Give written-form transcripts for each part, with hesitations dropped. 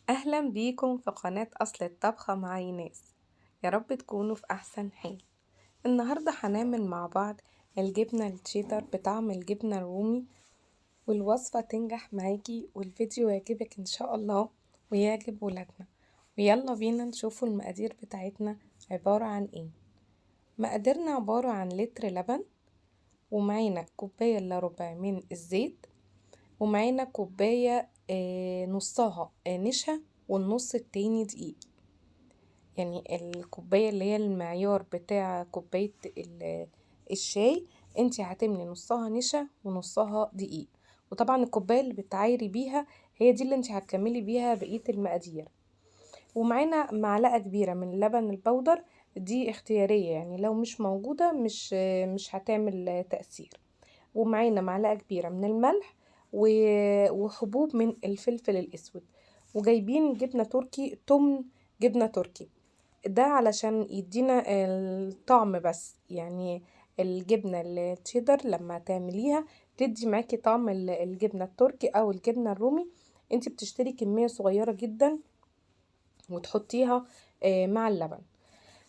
أهلا بيكم في قناة أصل الطبخة مع ايناس. يا رب تكونوا في أحسن حال. النهاردة هنعمل مع بعض الجبنة التشيدر بطعم الجبنة الرومي، والوصفة تنجح معاكي والفيديو يعجبك إن شاء الله ويعجب ولادنا. ويلا بينا نشوفوا المقادير بتاعتنا عبارة عن ايه. مقاديرنا عبارة عن لتر لبن، ومعانا كوباية إلا ربع من الزيت، ومعانا كوباية نصها نشا والنص التاني دقيق. يعني الكوباية اللي هي المعيار بتاع كوباية الشاي، انتي هتملي نصها نشا ونصها دقيق. وطبعا الكوباية اللي بتعايري بيها هي دي اللي انتي هتكملي بيها بقية المقادير. ومعانا معلقة كبيرة من اللبن البودر، دي اختيارية، يعني لو مش موجودة مش هتعمل تأثير. ومعانا معلقة كبيرة من الملح وحبوب من الفلفل الأسود. وجايبين جبنة تركي، تمن جبنة تركي، ده علشان يدينا الطعم بس. يعني الجبنة التشيدر لما تعمليها تدي معاكي طعم الجبنة التركي أو الجبنة الرومي. انتي بتشتري كمية صغيرة جدا وتحطيها مع اللبن.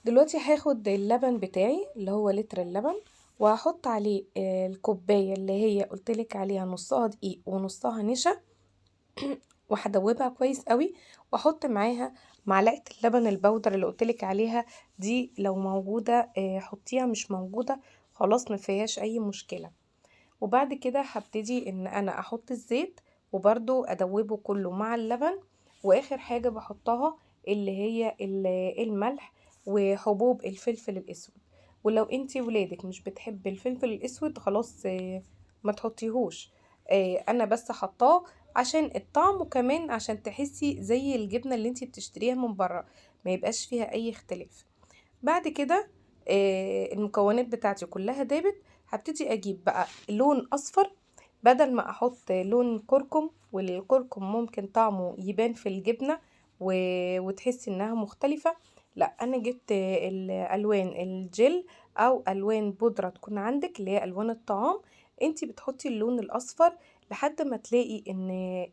دلوقتي هاخد اللبن بتاعي اللي هو لتر اللبن، وهحط عليه الكوباية اللي هي قلتلك عليها نصها دقيق ونصها نشا، وهدوبها كويس قوي. واحط معاها معلقة اللبن البودر اللي قلتلك عليها، دي لو موجودة حطيها، مش موجودة خلاص مفيهاش اي مشكلة. وبعد كده هبتدي ان انا احط الزيت وبرده ادوبه كله مع اللبن. واخر حاجة بحطها اللي هي الملح وحبوب الفلفل الاسود. ولو انتي ولادك مش بتحب الفلفل الاسود خلاص ما تحطيهوش. انا بس حطاه عشان الطعم، وكمان عشان تحسي زي الجبنة اللي انتي بتشتريها من بره، ما يبقاش فيها اي اختلاف. بعد كده المكونات بتاعتي كلها دابت. هبتدي اجيب بقى لون اصفر بدل ما احط لون كركم، والكركم ممكن طعمه يبان في الجبنة وتحسي انها مختلفة. لا، انا جبت الالوان الجل او الوان بودرة تكون عندك اللي هي الوان الطعام. انتي بتحطي اللون الاصفر لحد ما تلاقي ان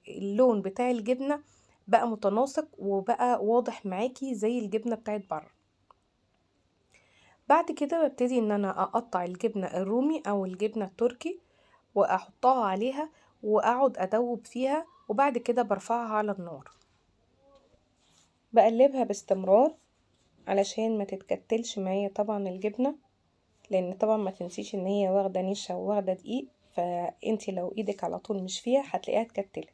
اللون بتاع الجبنة بقى متناسق وبقى واضح معاكي زي الجبنة بتاعت بره. بعد كده ببتدي ان انا اقطع الجبنة الرومي او الجبنة التركي واحطها عليها واقعد ادوب فيها، وبعد كده برفعها على النار بقلبها باستمرار علشان ما تتكتلش معايا طبعا الجبنة، لان طبعا ما تنسيش ان هي واخدة نشا وواخدة دقيق، فانتي لو ايدك على طول مش فيها هتلاقيها اتكتلت.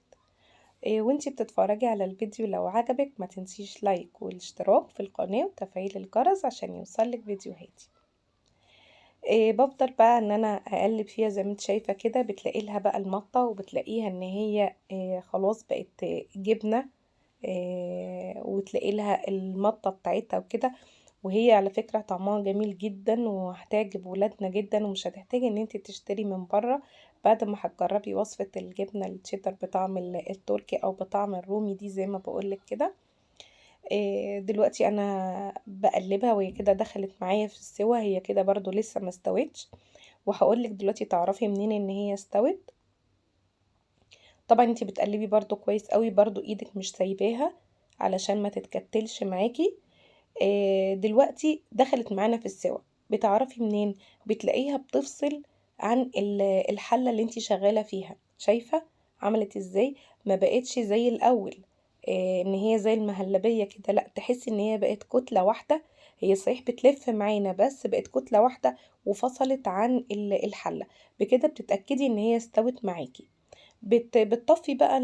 وانتي بتتفرجي على الفيديو لو عجبك ما تنسيش لايك والاشتراك في القناة وتفعيل الجرس عشان يوصلك فيديوهاتي. بفضل بقى ان انا اقلب فيها زي ما انت شايفة كده، بتلاقي لها بقى المطة وبتلاقيها ان هي خلاص بقت جبنة. وتلاقي لها المطة بتاعتها وكده. وهي على فكرة طعمها جميل جدا وهتعجب ولادنا جدا، ومش هتحتاجي ان انت تشتري من بره بعد ما هتجربي وصفة الجبنة التشيدر بطعم التركي او بطعم الرومي دي زي ما بقولك كده. دلوقتي انا بقلبها وهي كده دخلت معايا في السوا، هي كده برضو لسه ما استوتش. وهقولك دلوقتي تعرفي منين ان هي استوت. طبعا انتي بتقلبي برضو كويس قوي، برضو ايدك مش سايباها علشان ما تتكتلش معاكي. دلوقتي دخلت معانا في السوا. بتعرفي منين؟ بتلاقيها بتفصل عن الحلة اللي انتي شغالة فيها. شايفة عملت ازاي؟ ما بقتش زي الاول ان هي زي المهلبية كده، لا تحسي ان هي بقت كتلة واحدة. هي صحيح بتلف معانا بس بقت كتلة واحدة وفصلت عن الحلة. بكده بتتأكدي ان هي استوت معاكي. بتطفي بقى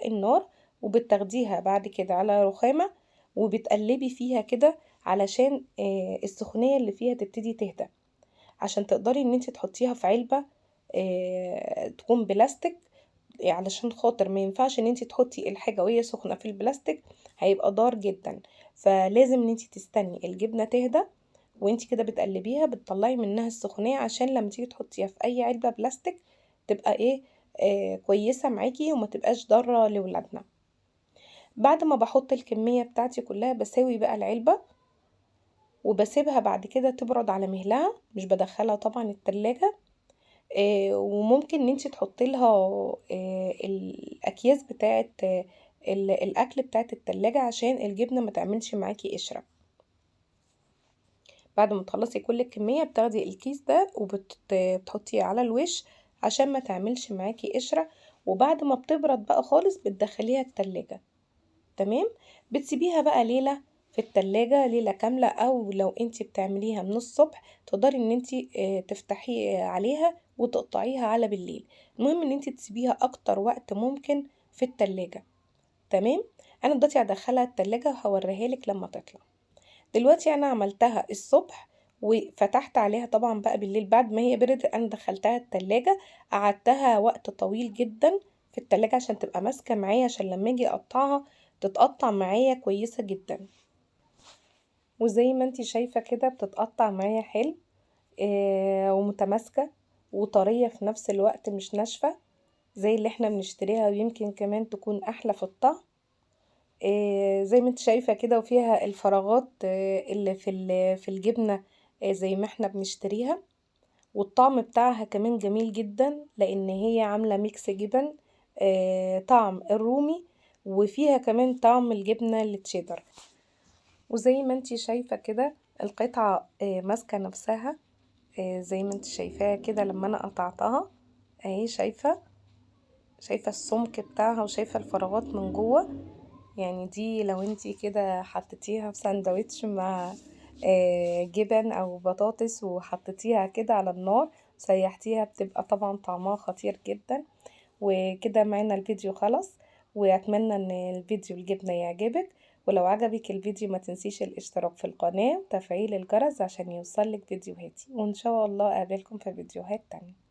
النار، وبتاخديها بعد كده على رخامة وبتقلبي فيها كده علشان السخونية اللي فيها تبتدي تهدى، عشان تقدري ان انت تحطيها في علبة تكون بلاستيك. علشان خاطر ما ينفعش ان انت تحطي الحاجة وهي سخنة في البلاستيك، هيبقى ضار جدا. فلازم ان انت تستني الجبنة تهدى وانت كده بتقلبيها، بتطلعي منها السخونية عشان لما تيجي تحطيها في اي علبة بلاستيك تبقى ايه كويسة معاكي وما تبقاش ضارة لولادنا. بعد ما بحط الكمية بتاعتي كلها بساوي بقى العلبة وبسيبها بعد كده تبرد على مهلها، مش بدخلها طبعا التلاجة. وممكن ان انت تحطي لها الاكياس بتاعت الاكل بتاعت التلاجة عشان الجبنة ما تعملش معاكي قشرة. بعد ما تخلصي كل الكمية بتاخدي الكيس ده وبتحطيه على الوش عشان ما تعملش معاكي قشرة، وبعد ما بتبرد بقى خالص بتدخليها التلاجة. تمام. بتسيبيها بقى ليلة في التلاجة، ليلة كاملة، او لو انتي بتعمليها من الصبح تقدري ان انتي تفتحي عليها وتقطعيها على بالليل. المهم ان انتي تسيبيها اكتر وقت ممكن في التلاجة. تمام. انا دلوقتي هدخلها التلاجة وهوريها لك لما تطلع. دلوقتي انا عملتها الصبح وفتحت عليها طبعا بقى بالليل بعد ما هي بردت. انا دخلتها التلاجة، قعدتها وقت طويل جدا في التلاجة عشان تبقى ماسكة معايا، عشان لما اجي اقطعها تتقطع معايا كويسة جدا. وزي ما انتي شايفة كده بتتقطع معايا حلو ومتماسكة وطرية في نفس الوقت، مش ناشفة زي اللي احنا بنشتريها، ويمكن كمان تكون احلى في الطعم. زي ما انت شايفة كده، وفيها الفراغات اللي في الجبنة زي ما احنا بنشتريها. والطعم بتاعها كمان جميل جدا لان هي عاملة ميكس جبن، طعم الرومي وفيها كمان طعم الجبنة التشيدر. وزي ما انت شايفة كده القطعة ماسكة نفسها زي ما انت شايفاها كده لما انا قطعتها اهي. شايفة السمك بتاعها وشايفة الفراغات من جوه. يعني دي لو انتي كده حطيتيها في ساندوتش مع جبن او بطاطس وحطيتيها كده على النار سيحتيها بتبقى طبعا طعمها خطير جدا. وكده معنا الفيديو خلص، واتمنى ان الفيديو الجبنة يعجبك. ولو عجبك الفيديو ما تنسيش الاشتراك في القناة وتفعيل الجرس عشان يوصلك فيديوهاتي، وان شاء الله اقابلكم في فيديوهات تانية.